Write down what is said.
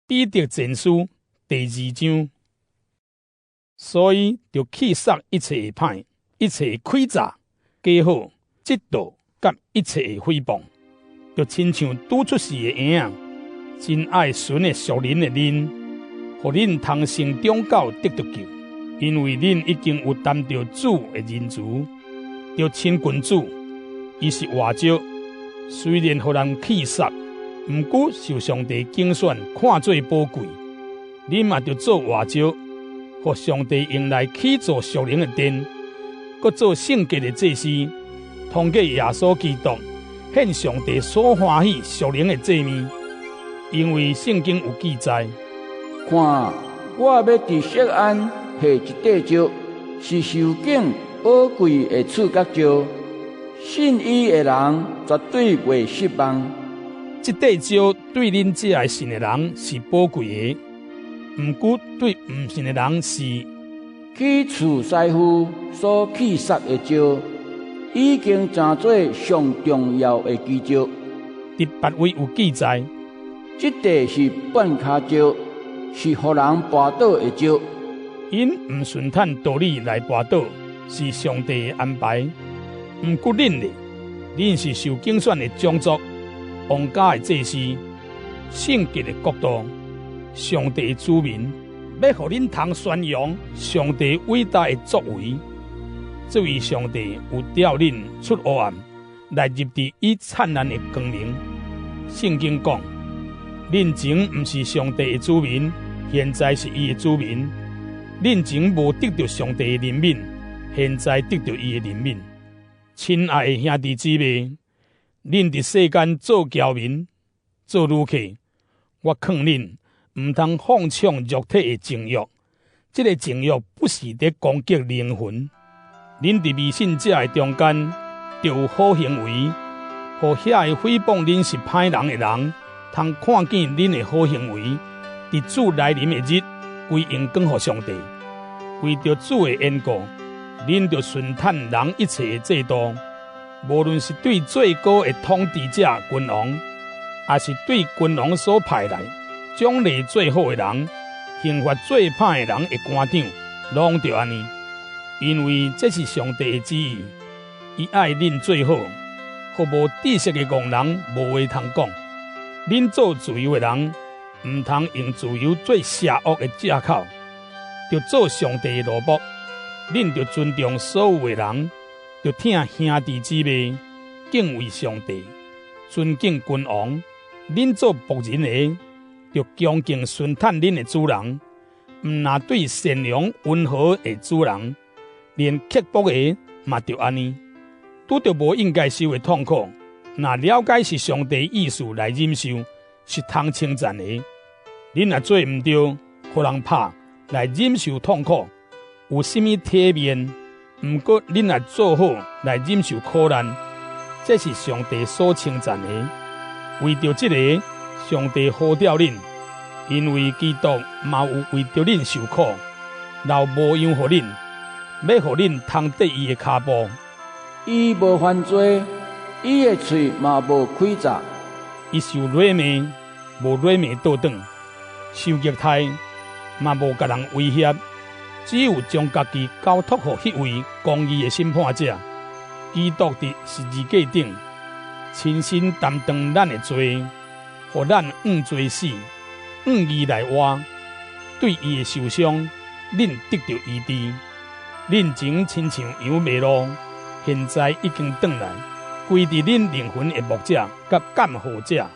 彼得前书第2章。所以就去杀一切的歹，一切的诡诈、假好、嫉妒，甲一切的诽谤，就亲像拄出世的婴仔，真爱纯的属灵的恁，互恁通成长到得着救。因为恁已经有担着主的仁慈，着亲君主，伊是活石，虽然互人弃杀，毋过受上帝拣选，看做宝贵。恁嘛着做活石，互上帝用来起造属灵的殿，搁做圣洁的祭司，通过耶稣基督献上帝所欢喜属灵的祭物。因为圣经有记载，看，我要伫锡安下一块石，是受敬宝贵的刺角石，信伊的人绝对袂失望。这块石对恁这爱信的人是宝贵的，毋过对毋信的人是去除师傅所去杀的石，已经成做上重要的基石。第8位有记载，这块是绊脚石，是互人绊倒的石。因毋顺坦道理来绊倒，是上帝的安排。毋过恁咧，恁是受拣选的种族，王家的祭司，圣洁的国度，上帝的子民，要互恁通宣扬上帝伟大的作为。这位上帝有调恁出黑暗，来入伫伊灿烂的光明。圣经讲，恁前毋是上帝的子民，现在是伊的子民。恁前无得到上帝的怜悯，现在得到伊的怜悯。亲爱的兄弟姊妹，恁伫世间做侨民、做旅客，我劝恁毋通放纵肉体的情欲，这个情欲不是伫攻击灵魂。恁伫未信者的中间，就有好行为，互遐个诽谤恁是歹人的人，通看见恁的好行为，伫主来临的日，归荣光予上帝。为着主的缘故，恁着顺坦人一切的制度，无论是对最高的统治者君王，还是对君王所派来奖励最好的人、刑罚最歹的人的官长，拢着安尼。因为这是上帝的旨意，伊爱恁最好，互无知识的戆人无话通讲。恁做自由的人，毋通用自由做邪恶的借口，着做上帝的奴仆。恁着尊重所有的人，着听兄弟姊妹，敬畏上帝，尊敬君王。恁做仆人的，着恭敬顺坦恁的主人，毋若对善良温和的主人，连刻薄的嘛着安尼。拄着无应该受的痛苦，若了解是上帝意思来忍受，是通称赞的。恁若做毋对，互人拍来忍受痛苦，有甚物体面？毋过恁若做好来忍受苦难，这是上帝所称赞的。为着这个，上帝呼召恁，因为基督嘛有为着恁受苦，留模样互恁，要互恁通得伊的脚步。伊无犯罪，伊的喙嘛无诡诈。伊受软骂，无软骂倒转；受虐待，嘛无甲人威胁。只有将家己交托予迄位公义的审判者。基督伫十字架顶，亲身担当咱的罪，互咱用罪死，用义来活。对伊的受伤，恁得到医治。恁前亲像羊迷路，现在已经转来，归伫恁灵魂的牧者甲监护者。